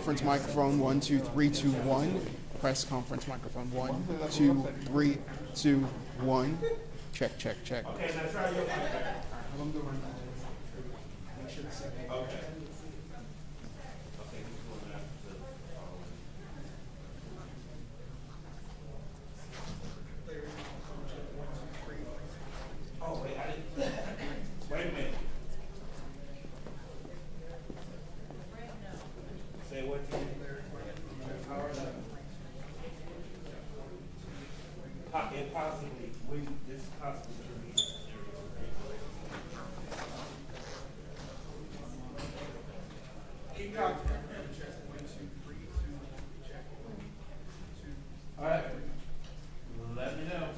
conference microphone 1 2 3 2 1. Press conference microphone 1 2 3 2 1. Check check check. Okay, now try your mic. I'm doing make sure the signal. Okay. Okay, he's going after the oh, wait, I didn't. Wait a minute. Say what you it possibly, this possibly could be. Keep going. All right. Let me know.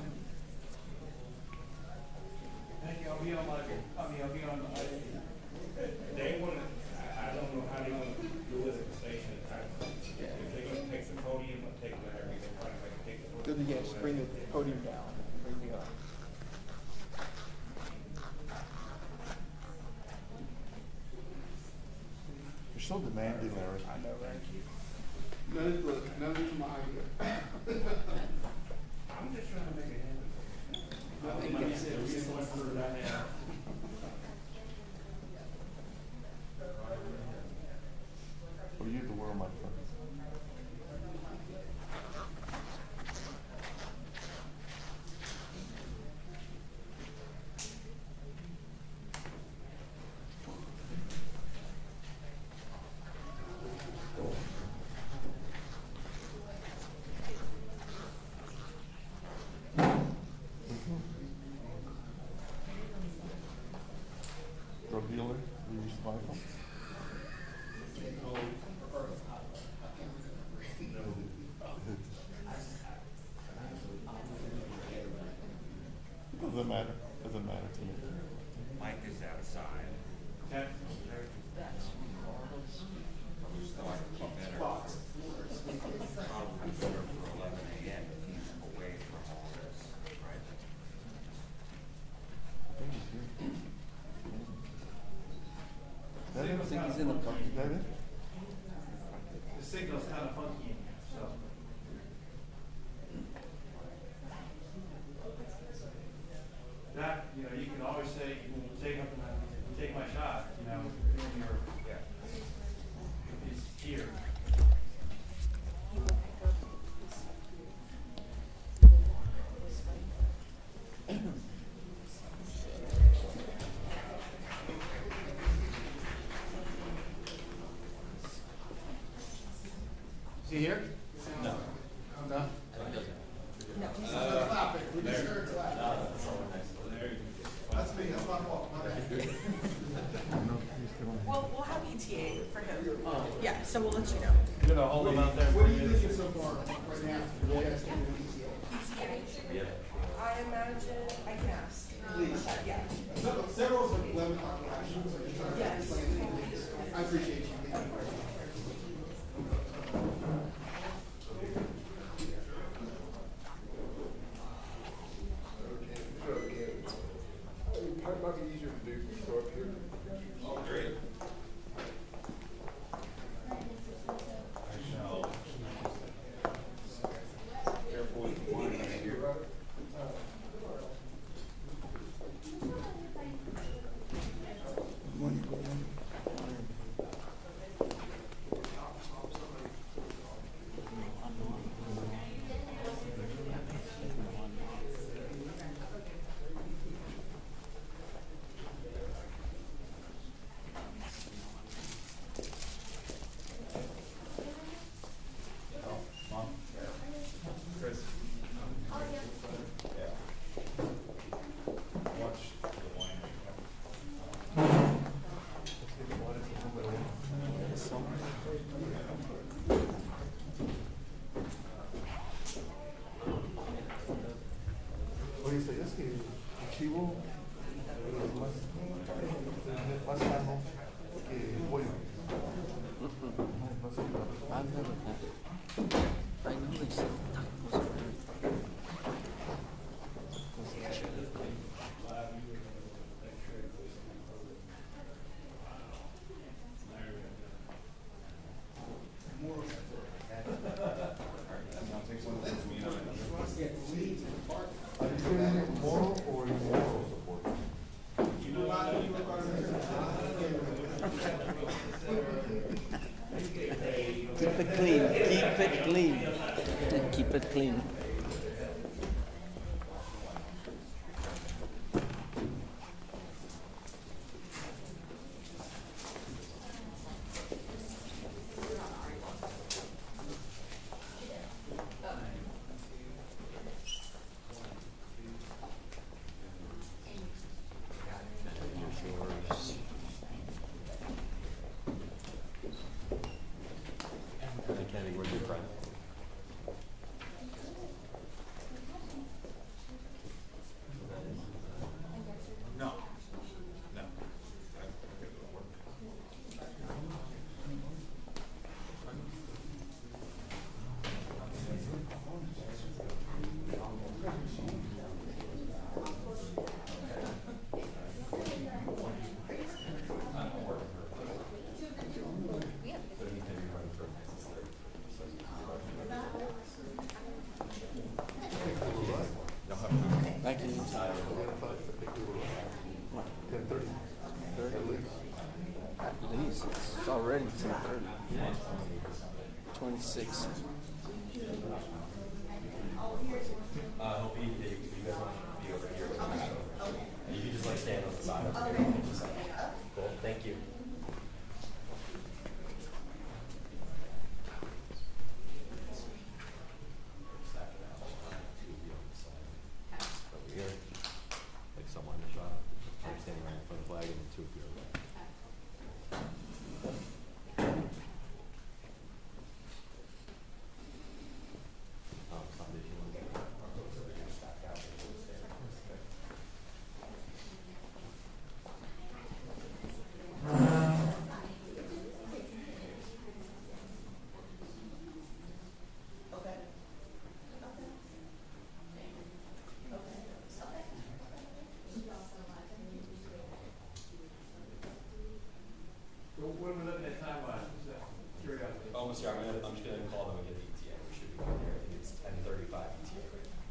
Thank you. I'll be on they want to, I don't know how they want to do it at the station. If they're going to take the podium or take whatever, they'll probably take the podium. Yeah, just bring the podium down. Bring me up. You're so demanding, Larry. I know, right? None of my idea. I'm just trying to make it happen. I think like I said, we're going through it right now. Or you the world, my friend. Drug dealer, you use the Bible? Doesn't matter. Doesn't matter to me. Mike is outside. Okay. We still have to keep better. Probably better for 11 a.m. if he's away from all this, right? I think he's in the park. Is that it? The signal's kind of funky in here, so. That, you know, you can always say, take my shot, you know, when you're, it's here. Is he here? No. No? That's me. That's my fault. My bad. We'll have ETA for him. Yeah, so we'll let you know. You're gonna hold him out there. What are you thinking so far right now? Yes. ETA? I imagine, I can ask. Please. Yeah. Several of the 11 o'clock actions. Yes. I appreciate you. Might be easier to do if you go up here. Oh, great. Oye, ¿sabías que el chivo es más sano que el pollo? Más saludable. I've never had it. I know they said tacos are very Keep it clean. Keep it clean. Keep it clean. Kennedy, where's your friend? No. No. Thank you. 10:30. 30. At least. It's already 10:30. 26. He'll be, if you guys want to be over here, you can just like stand on the side over here. Cool, thank you. Over here, like someone in the shot. I'm standing right in front of the flag and the two of you are there. Sunday, if you want to get back out. When we're looking at timeline, just curiosity. Almost here, I'm just gonna call them and get the ETA, we should be good here, I think it's 10:35 ETA.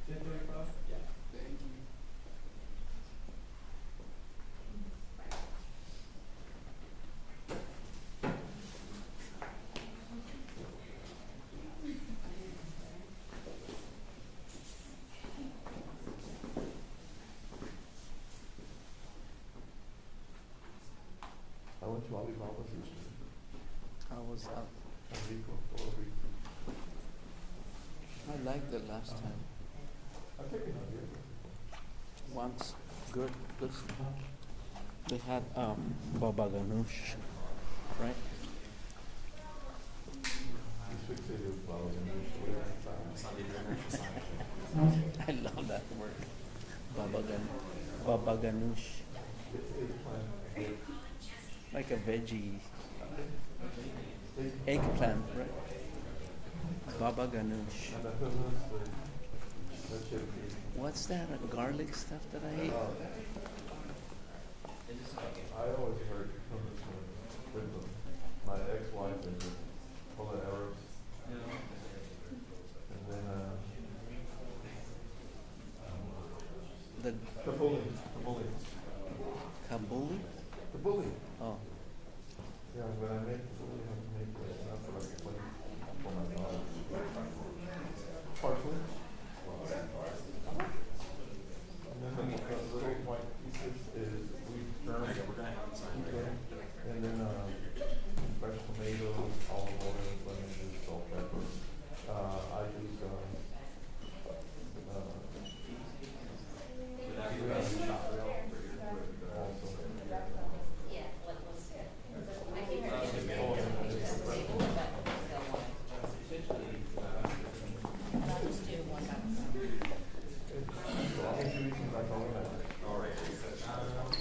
10:35? Yeah. I went to Alibaba yesterday. I was out. Rico, Puerto Rico. I liked it last time. I've taken it here. Once. Good. Good stuff. They had baba ganoush, right? This big city of flowers and usually Sunday dinner. I love that word. Baba ganoush. It's eggplant. Like a veggie. Eggplant, right? Baba ganoush. And the hummus, the chickpeas. What's that? Garlic stuff that I ate? I always heard hummus with them. My ex-wife is Colin Allred. And then, The tabbouleh. kabuli? Tabbouleh. Oh, Yeah, when I make tabbouleh, I have to make enough for like 20 for my daughter. Parsley. And then the little white pieces is sweet turnip. Okay. And then, fresh tomatoes, olive oil, lemon juice, salt, pepper. I use,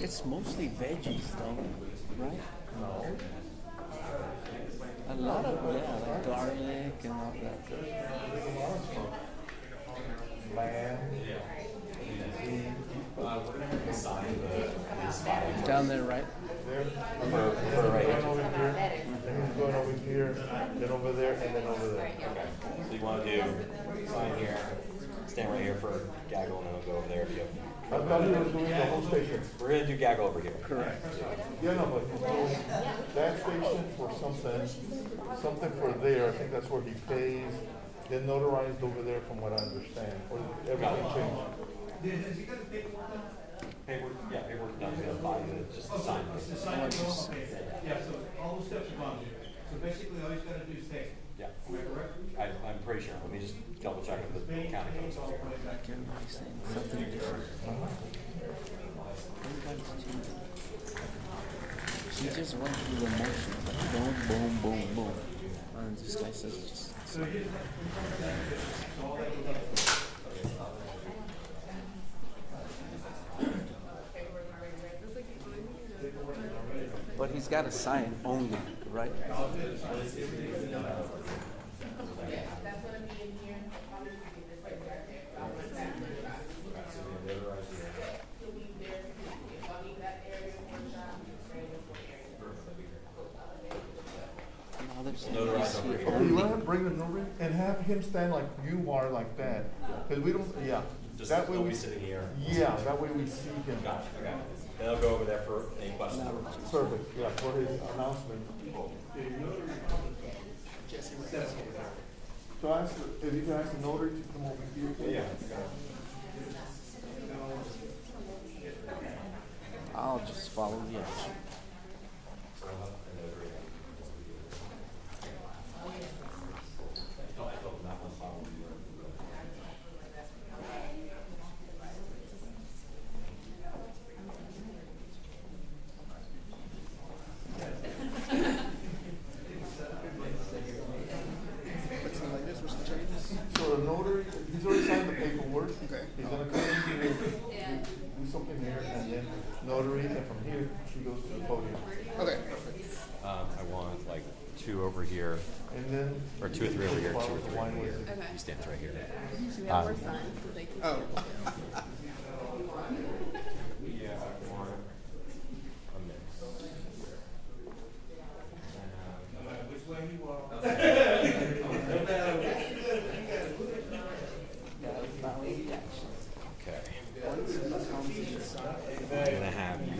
it's mostly veggies though, right? No. A lot of, yeah, like garlic and all that. There's a lot of stuff. Lamb. Down there, right? There. For right Going over here, and he's going over here, then over there, and then over there. So you wanna do sign here, stand right here for gaggle, and then we'll go over there if you have I thought he was doing the whole station. We're gonna do gaggle over here. Correct. Yeah, no, but he's doing that station for something for there, I think that's where he pays, then notarized over there from what I understand, or everything changed. Paperwork, yeah, paperwork done, we have 5 minutes, just to sign this. Yeah, so all those steps are done. So basically, all you gotta do is take. Yeah, Am I correct? I'm pretty sure, let me just double check with the county folks over here. Everybody's saying something different. Everybody's changing. He just went through the motion, like boom, boom, boom, boom. And this guy says just. But he's got to sign only, right? Now there's Notarize over here. And let him bring the notary and have him stand like you are like that, cause we don't, yeah. Just, That way they'll we, be sitting here. yeah, that way we see him. Got it, okay. Then I'll go over there for any questions. Perfect, yeah, for his announcement. So ask, if you can ask the notary to come over here. Yeah. I'll just follow the action. What's the latest? What's the changes? So the notary, he's already signed the paperwork. Okay. He's gonna come in here, do something here, and then notary, and from here, he goes to the podium. Okay, perfect. I want like 2 over here, And then. or 2 or 3 over here, 2 or 3 over here. Okay. He stands right here. So we have more signs because they can. Oh. Yeah, I want a mix. No matter which way you walk. Okay. I'm gonna have you.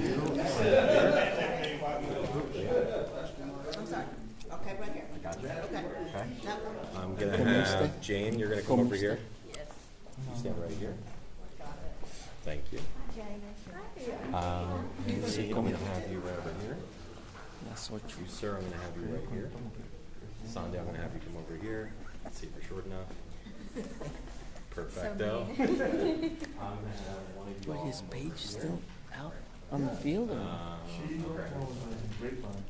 I'm sorry. Okay, right here. Got you. Okay. Okay. Now, I'm gonna have Jane, you're gonna come over here. yes. You stand right here. Thank you. Nancy, I'm gonna have you right over here. That's what You, sir, I'm gonna have you right here. Sandy, I'm gonna have you come over here. Let's see if you're short enough. Perfecto. I'm gonna have one of you But all his come page over still out on the field? Or? Okay. Grapevine.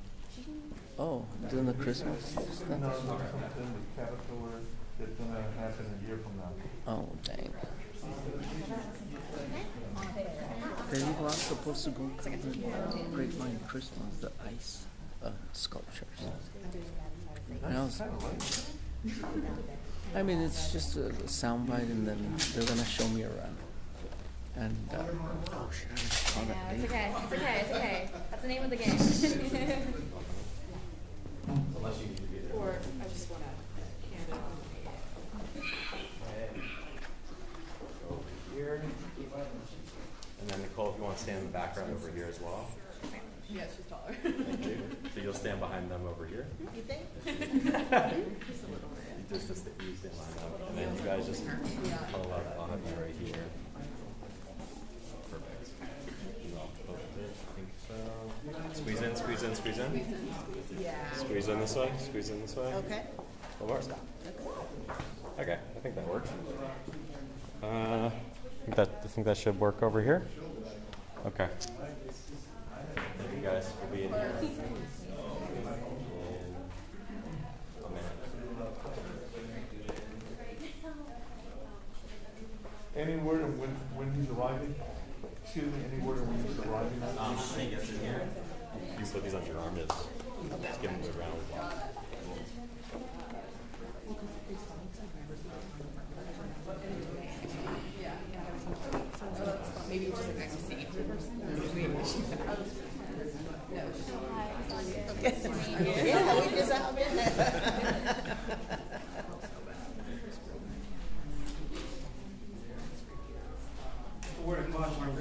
Oh, doing the Christmas stuff? No, no, something with Caterpillar that's gonna happen a year from now. Oh, dang. They were supposed to go to the Grapevine Christmas, the ice sculptures. And I was, I mean, it's just a soundbite, and then they're gonna show me around. And oh shit, I call No, that it's eight. okay. It's okay. It's okay. That's the name of the game. Unless you need to be there. Or I just want to hand it. Over here. And then Nicole, if you want to stand in the background over here as well. Yeah, she's taller. Thank you. So you'll stand behind them over here. You think? You just you stand behind them. And then you guys just pull up. I'll have you right here. Perfect. You all both it. I think so. Squeeze in, squeeze in, squeeze in. Yeah. Squeeze in this way, squeeze in this way. Okay. One more. Stop. Okay, I think that works. I think that should work over here. Okay. Thank you guys for being here. A minute. Any word on when he's arriving? Excuse me, any word on when he's arriving? When he gets in here, you can put these on your arm. Just give him a good round of applause. Maybe just like next to see. Yeah, we just out there. Word of caution,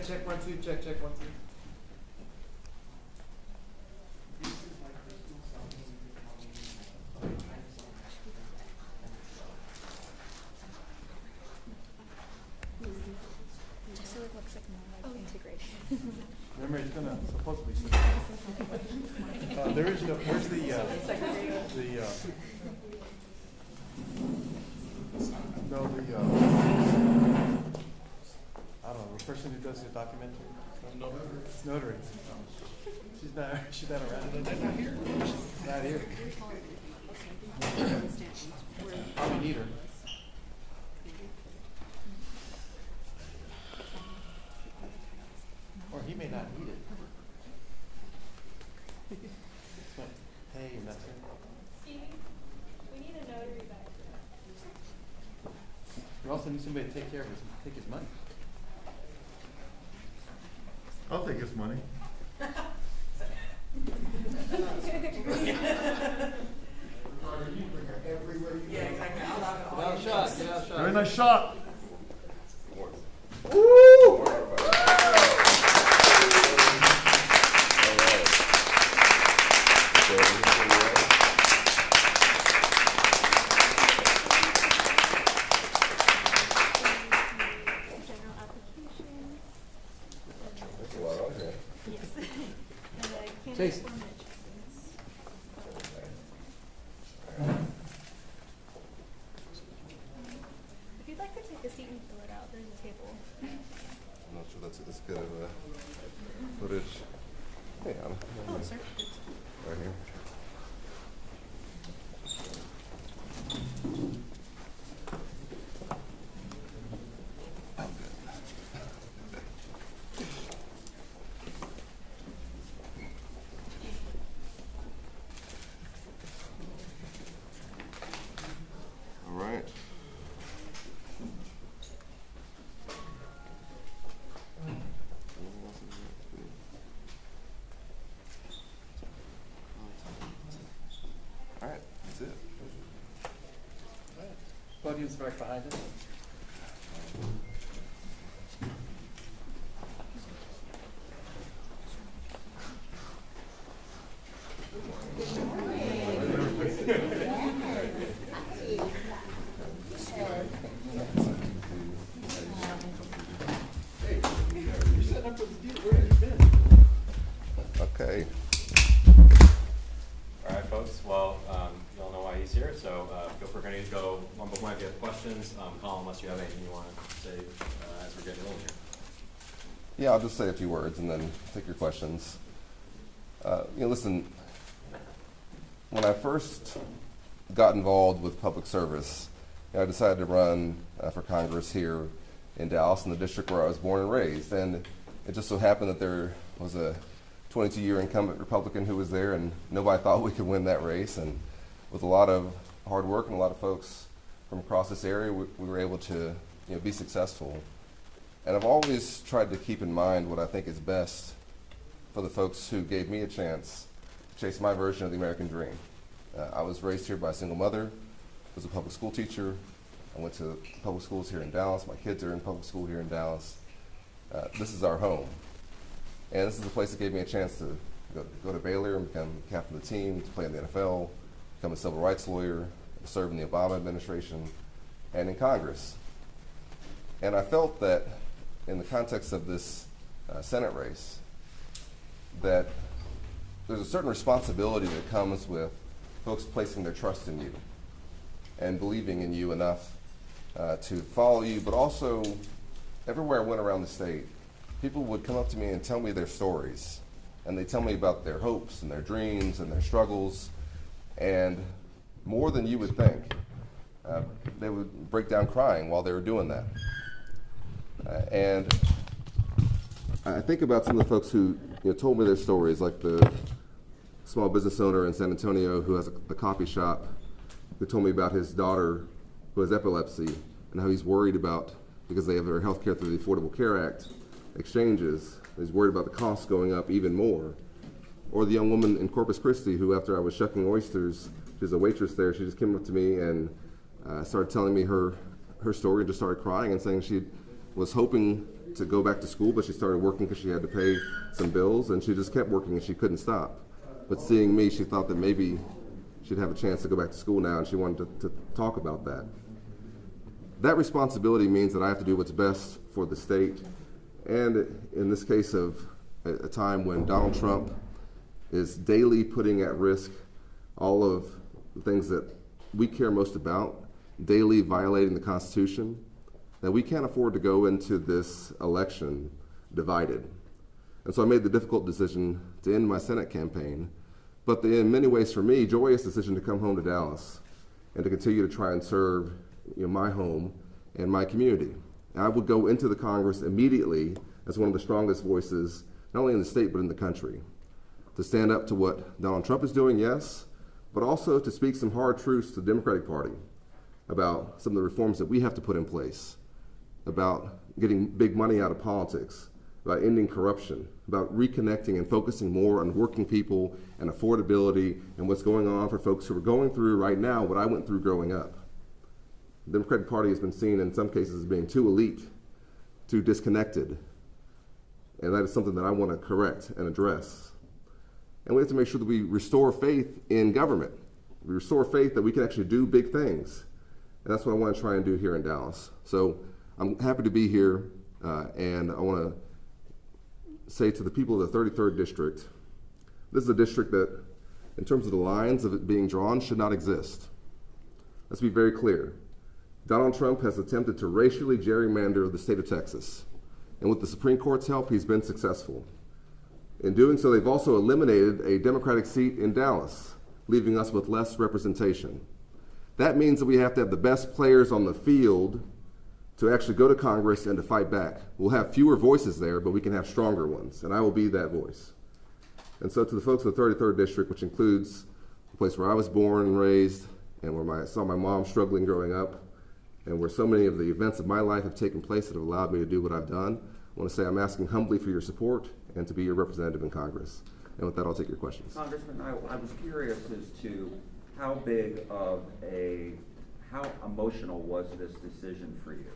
Check 1 2. Check 1 2. Just so it looks like more like integration. Remember, it's gonna supposedly. There is no. Where's the I don't know, the person who does the documentary. Notary. She's not around. They're not here. She's not here. Probably need her. Or he may not need it. Hey, nothing. Stevie, we need a notary back here. We also need somebody to take his money. I'll take his money. Without a shot. Very nice shot. General application. There's a lot on here. Yes. And the candidate Chase. form that changes. If you'd like to take a seat and fill it out, there's a table. I'm not sure that's as good of a footage. Hang on. Oh, sir. Right here. All right. All right, that's it. Podium's right behind us. Okay. All right, folks. Well, you all know why he's here, so feel free to go one by one if you have questions. Colin, unless you have anything you want to say as we're getting rolling here. Yeah, I'll just say a few words and then take your questions. Listen, when I first got involved with public service, I decided to run for Congress here in Dallas, in the district where I was born and raised. And it just so happened that there was a 22-year incumbent Republican who was there, and nobody thought we could win that race. And with a lot of hard work and a lot of folks from across this area, we were able to be successful. And I've always tried to keep in mind what I think is best for the folks who gave me a chance to chase my version of the American dream. I was raised here by a single mother, was a public school teacher. I went to public schools here in Dallas. My kids are in public school here in Dallas. This is our home. And this is the place that gave me a chance to go to Baylor and become captain of the team, to play in the NFL, become a civil rights lawyer, serve in the Obama administration, and in Congress. And I felt that in the context of this Senate race, that there's a certain responsibility that comes with folks placing their trust in you and believing in you enough to follow you, but also everywhere I went around the state, people would come up to me and tell me their stories, and they tell me about their hopes and their dreams and their struggles, and more than you would think, they would break down crying while they were doing that. And I think about some of the folks who told me their stories, like the small business owner in San Antonio who has a coffee shop, who told me about his daughter who has epilepsy and how he's worried about, because they have their health care through the Affordable Care Act exchanges, he's worried about the costs going up even more. Or the young woman in Corpus Christi who, after I was shucking oysters, she's a waitress there, she just came up to me and started telling me her story and just started crying and saying she was hoping to go back to school, but she started working because she had to pay some bills, and she just kept working and she couldn't stop. But seeing me, she thought that maybe she'd have a chance to go back to school now, and she wanted to talk about that. That responsibility means that I have to do what's best for the state, and in this case of a time when Donald Trump is daily putting at risk all of the things that we care most about, daily violating the Constitution, that we can't afford to go into this election divided. And so I made the difficult decision to end my Senate campaign, but the, in many ways for me, joyous decision to come home to Dallas and to continue to try and serve my home and my community. And I would go into the Congress immediately as one of the strongest voices, not only in the state, but in the country, to stand up to what Donald Trump is doing, yes, but also to speak some hard truths to the Democratic Party about some of the reforms that we have to put in place, about getting big money out of politics, about ending corruption, about reconnecting and focusing more on working people and affordability and what's going on for folks who are going through right now what I went through growing up. The Democratic Party has been seen in some cases as being too elite, too disconnected, and that is something that I want to correct and address. And we have to make sure that we restore faith in government. We restore faith that we can actually do big things. And that's what I want to try and do here in Dallas. So I'm happy to be here, and I want to say to the people of the 33rd District, this is a district that, in terms of the lines of it being drawn, should not exist. Let's be very clear. Donald Trump has attempted to racially gerrymander the state of Texas. And with the Supreme Court's help, he's been successful. In doing so, they've also eliminated a Democratic seat in Dallas, leaving us with less representation. That means that we have to have the best players on the field to actually go to Congress and to fight back. We'll have fewer voices there, but we can have stronger ones, and I will be that voice. And so to the folks of the 33rd District, which includes the place where I was born and raised, and where I saw my mom struggling growing up, and where so many of the events of my life have taken place that have allowed me to do what I've done, I want to say I'm asking humbly for your support and to be your representative in Congress. And with that, I'll take your questions. Congressman, I was curious as to how big of how emotional was this decision for you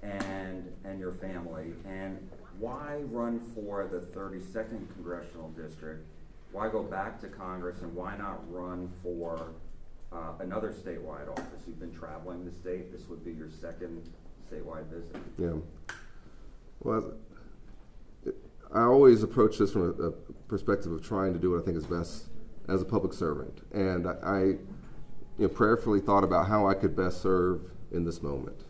and your family, and why run for the 32nd Congressional District? Why go back to Congress, and why not run for another statewide office? You've been traveling the state. This would be your second statewide visit. Yeah. Well, I always approach this from a perspective of trying to do what I think is best as a public servant. And I prayerfully thought about how I could best serve in this moment.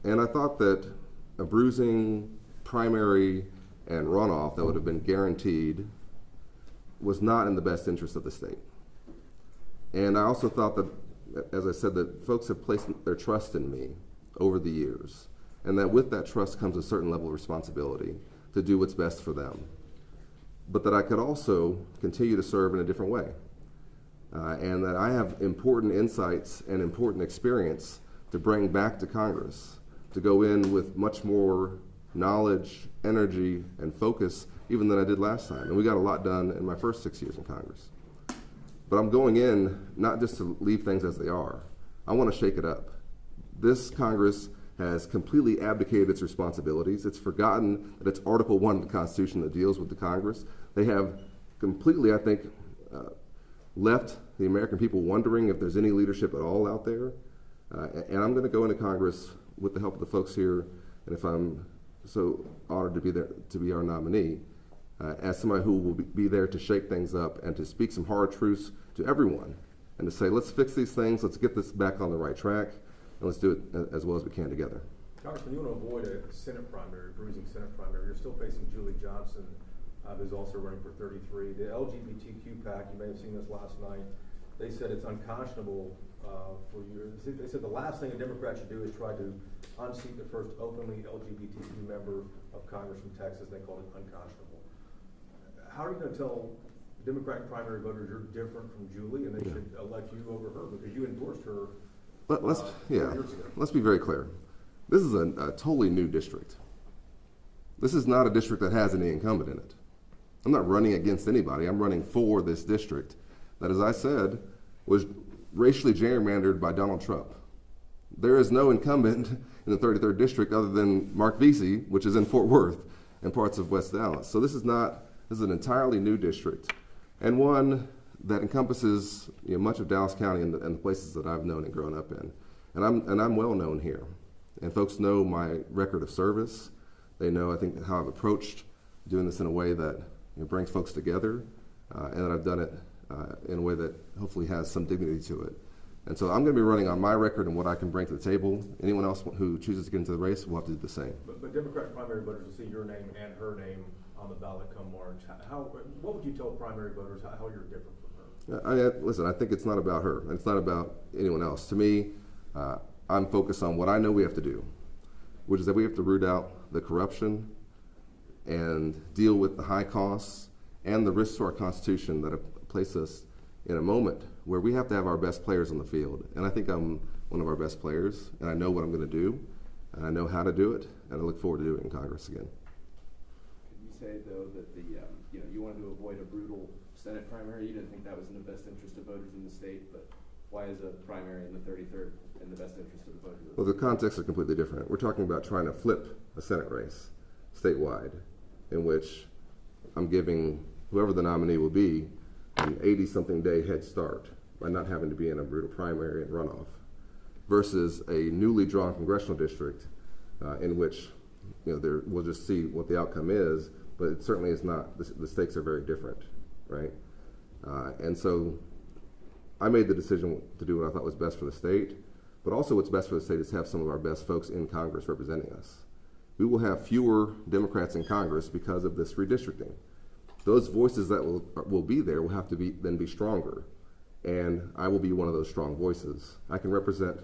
And I thought that a bruising primary and runoff that would have been guaranteed was not in the best interest of the state. And I also thought that, as I said, that folks have placed their trust in me over the years, and that with that trust comes a certain level of responsibility to do what's best for them. But that I could also continue to serve in a different way. And that I have important insights and important experience to bring back to Congress, to go in with much more knowledge, energy, and focus even than I did last time. And we got a lot done in my first 6 years in Congress. But I'm going in not just to leave things as they are. I want to shake it up. This Congress has completely abdicated its responsibilities. It's forgotten that it's Article 1 of the Constitution that deals with the Congress. They have completely, I think, left the American people wondering if there's any leadership at all out there. And I'm going to go into Congress with the help of the folks here, and if I'm so honored to be there, to be our nominee, as somebody who will be there to shake things up and to speak some hard truths to everyone, and to say, let's fix these things, let's get this back on the right track, and let's do it as well as we can together. Congressman, you want to avoid a Senate primary, bruising Senate primary. You're still facing Julie Johnson, who's also running for 33. The LGBTQ PAC, you may have seen this last night, they said it's unconscionable for you. They said the last thing a Democrat should do is try to unseat the first openly LGBTQ member of Congress from Texas. They called it unconscionable. How are you going to tell Democratic primary voters you're different from Julie and they should elect you over her because you endorsed her? Let's be very clear. This is a totally new district. This is not a district that has any incumbent in it. I'm not running against anybody. I'm running for this district that, as I said, was racially gerrymandered by Donald Trump. There is no incumbent in the 33rd district other than Mark Vesey, which is in Fort Worth and parts of West Dallas. So this is an entirely new district, and one that encompasses much of Dallas County and the places that I've known and grown up in. And I'm well known here. And folks know my record of service. They know, I think, how I've approached doing this in a way that brings folks together, and that I've done it in a way that hopefully has some dignity to it. And so I'm going to be running on my record and what I can bring to the table. Anyone else who chooses to get into the race will have to do the same. But Democratic primary voters will see your name and her name on the ballot come March. What would you tell primary voters how you're different from her? Listen, I think it's not about her. It's not about anyone else. To me, I'm focused on what I know we have to do, which is that we have to root out the corruption and deal with the high costs and the risks to our Constitution that have placed us in a moment where we have to have our best players on the field. And I think I'm one of our best players, and I know what I'm going to do, and I know how to do it, and I look forward to doing it in Congress again. Could you say, though, that you wanted to avoid a brutal Senate primary? You didn't think that was in the best interest of voters in the state, but why is a primary in the 33rd in the best interest of the voters? Well, the contexts are completely different. We're talking about trying to flip a Senate race statewide, in which I'm giving whoever the nominee will be an 80-something day head start by not having to be in a brutal primary and runoff, versus a newly drawn congressional district in which we'll just see what the outcome is, but it certainly is not. The stakes are very different, right? And so I made the decision to do what I thought was best for the state, but also what's best for the state is to have some of our best folks in Congress representing us. We will have fewer Democrats in Congress because of this redistricting. Those voices that will be there will have to then be stronger, and I will be one of those strong voices. I can represent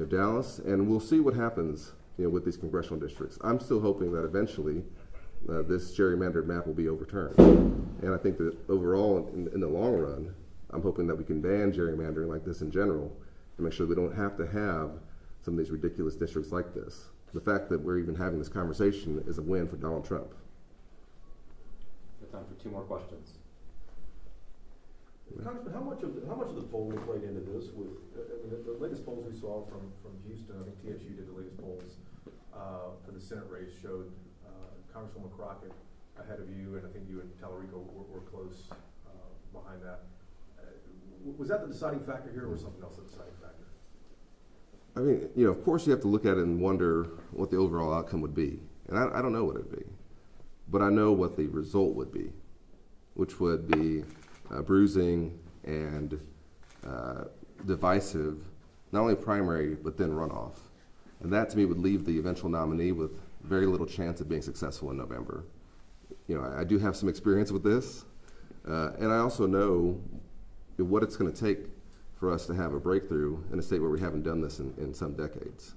Dallas, and we'll see what happens with these congressional districts. I'm still hoping that eventually this gerrymandered map will be overturned, and I think that overall in the long run, I'm hoping that we can ban gerrymandering like this in general and make sure we don't have to have some of these ridiculous districts like this. The fact that we're even having this conversation is a win for Donald Trump. Time for 2 more questions. Congressman, how much of the polling played into this? With the latest polls we saw from Houston, I think TSU did the latest polls for the Senate race, showed Congresswoman Crockett ahead of you, and I think you and Tallarico were close behind that. Was that the deciding factor here, or was something else the deciding factor? I mean, of course you have to look at it and wonder what the overall outcome would be, and I don't know what it would be. But I know what the result would be, which would be bruising and divisive, not only primary, but then runoff. And that, to me, would leave the eventual nominee with very little chance of being successful in November. I do have some experience with this, and I also know what it's going to take for us to have a breakthrough in a state where we haven't done this in some decades.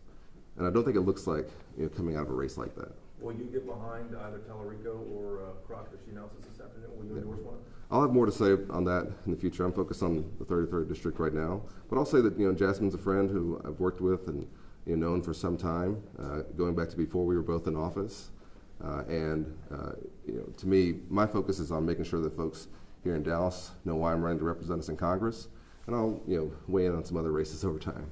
And I don't think it looks like coming out of a race like that. Will you get behind either Tallarico or Crockett if she announces this afternoon? Will you endorse one? I'll have more to say on that in the future. I'm focused on the 33rd district right now, but I'll say that Jasmine's a friend who I've worked with and known for some time, going back to before we were both in office. To me, my focus is on making sure that folks here in Dallas know why I'm running to represent us in Congress, and I'll weigh in on some other races over time.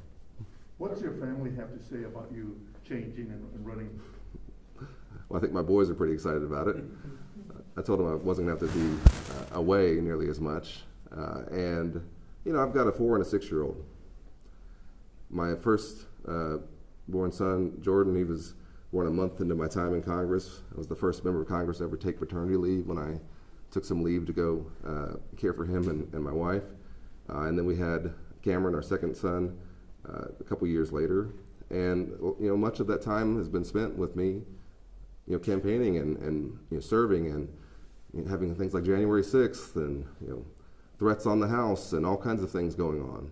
What does your family have to say about you changing and running? Well, I think my boys are pretty excited about it. I told them I wasn't going to have to be away nearly as much. I've got a 4 and a 6-year-old. My first born son, Jordan, he was born a month into my time in Congress. I was the first member of Congress to ever take paternity leave when I took some leave to go care for him and my wife. And then we had Cameron, our second son, a couple years later. And much of that time has been spent with me campaigning and serving and having things like January 6th and threats on the House and all kinds of things going on.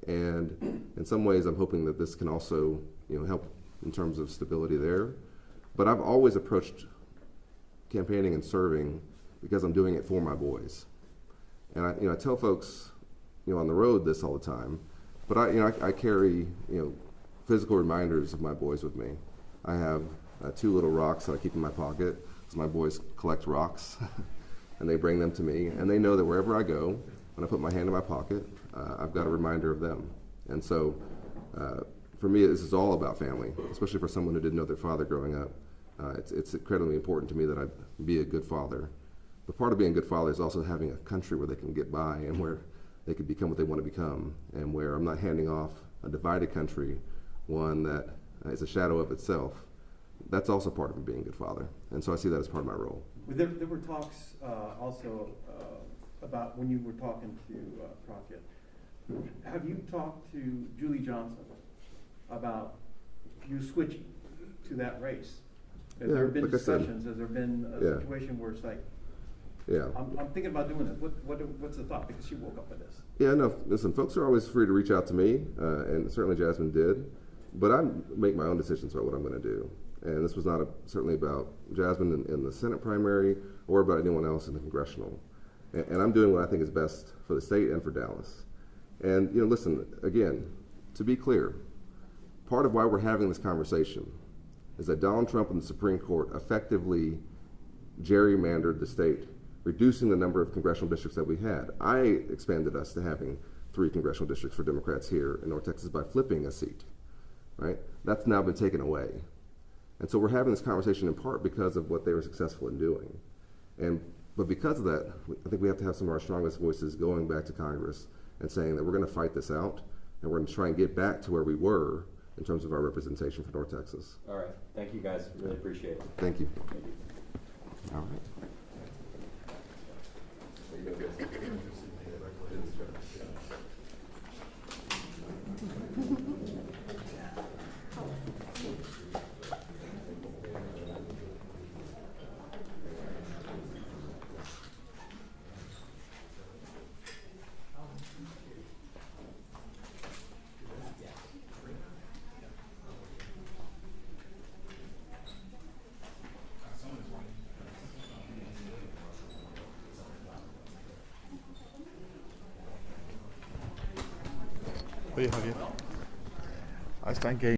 And in some ways, I'm hoping that this can also help in terms of stability there. But I've always approached campaigning and serving because I'm doing it for my boys. And I tell folks on the road this all the time. But I carry physical reminders of my boys with me. I have 2 little rocks that I keep in my pocket because my boys collect rocks and they bring them to me, and they know that wherever I go, when I put my hand in my pocket, I've got a reminder of them. And so for me, this is all about family, especially for someone who didn't know their father growing up. It's incredibly important to me that I be a good father. But part of being a good father is also having a country where they can get by and where they can become what they want to become, and where I'm not handing off a divided country, one that is a shadow of itself. That's also part of being a good father. And so I see that as part of my role. There were talks also about when you were talking to Crockett. Have you talked to Julie Johnson about you switching to that race? Has there been like I said, discussions? Has there been a situation where it's like, I'm thinking about doing this. What's the thought? Because she woke up with this. Yeah, no, listen, folks are always free to reach out to me, and certainly Jasmine did, but I make my own decisions about what I'm going to do. And this was not certainly about Jasmine in the Senate primary or about anyone else in the congressional. And I'm doing what I think is best for the state and for Dallas. And, listen, again, to be clear, part of why we're having this conversation is that Donald Trump and the Supreme Court effectively gerrymandered the state, reducing the number of congressional districts that we had. I expanded us to having 3 congressional districts for Democrats here in North Texas by flipping a seat, right? That's now been taken away. And so we're having this conversation in part because of what they were successful in doing. But because of that, I think we have to have some of our strongest voices going back to Congress and saying that we're going to fight this out, and we're going to try and get back to where we were in terms of our representation for North Texas. All right. Thank you, guys. Really appreciate it. Thank you. Thank you. All right. Oye, Javier, a esta en que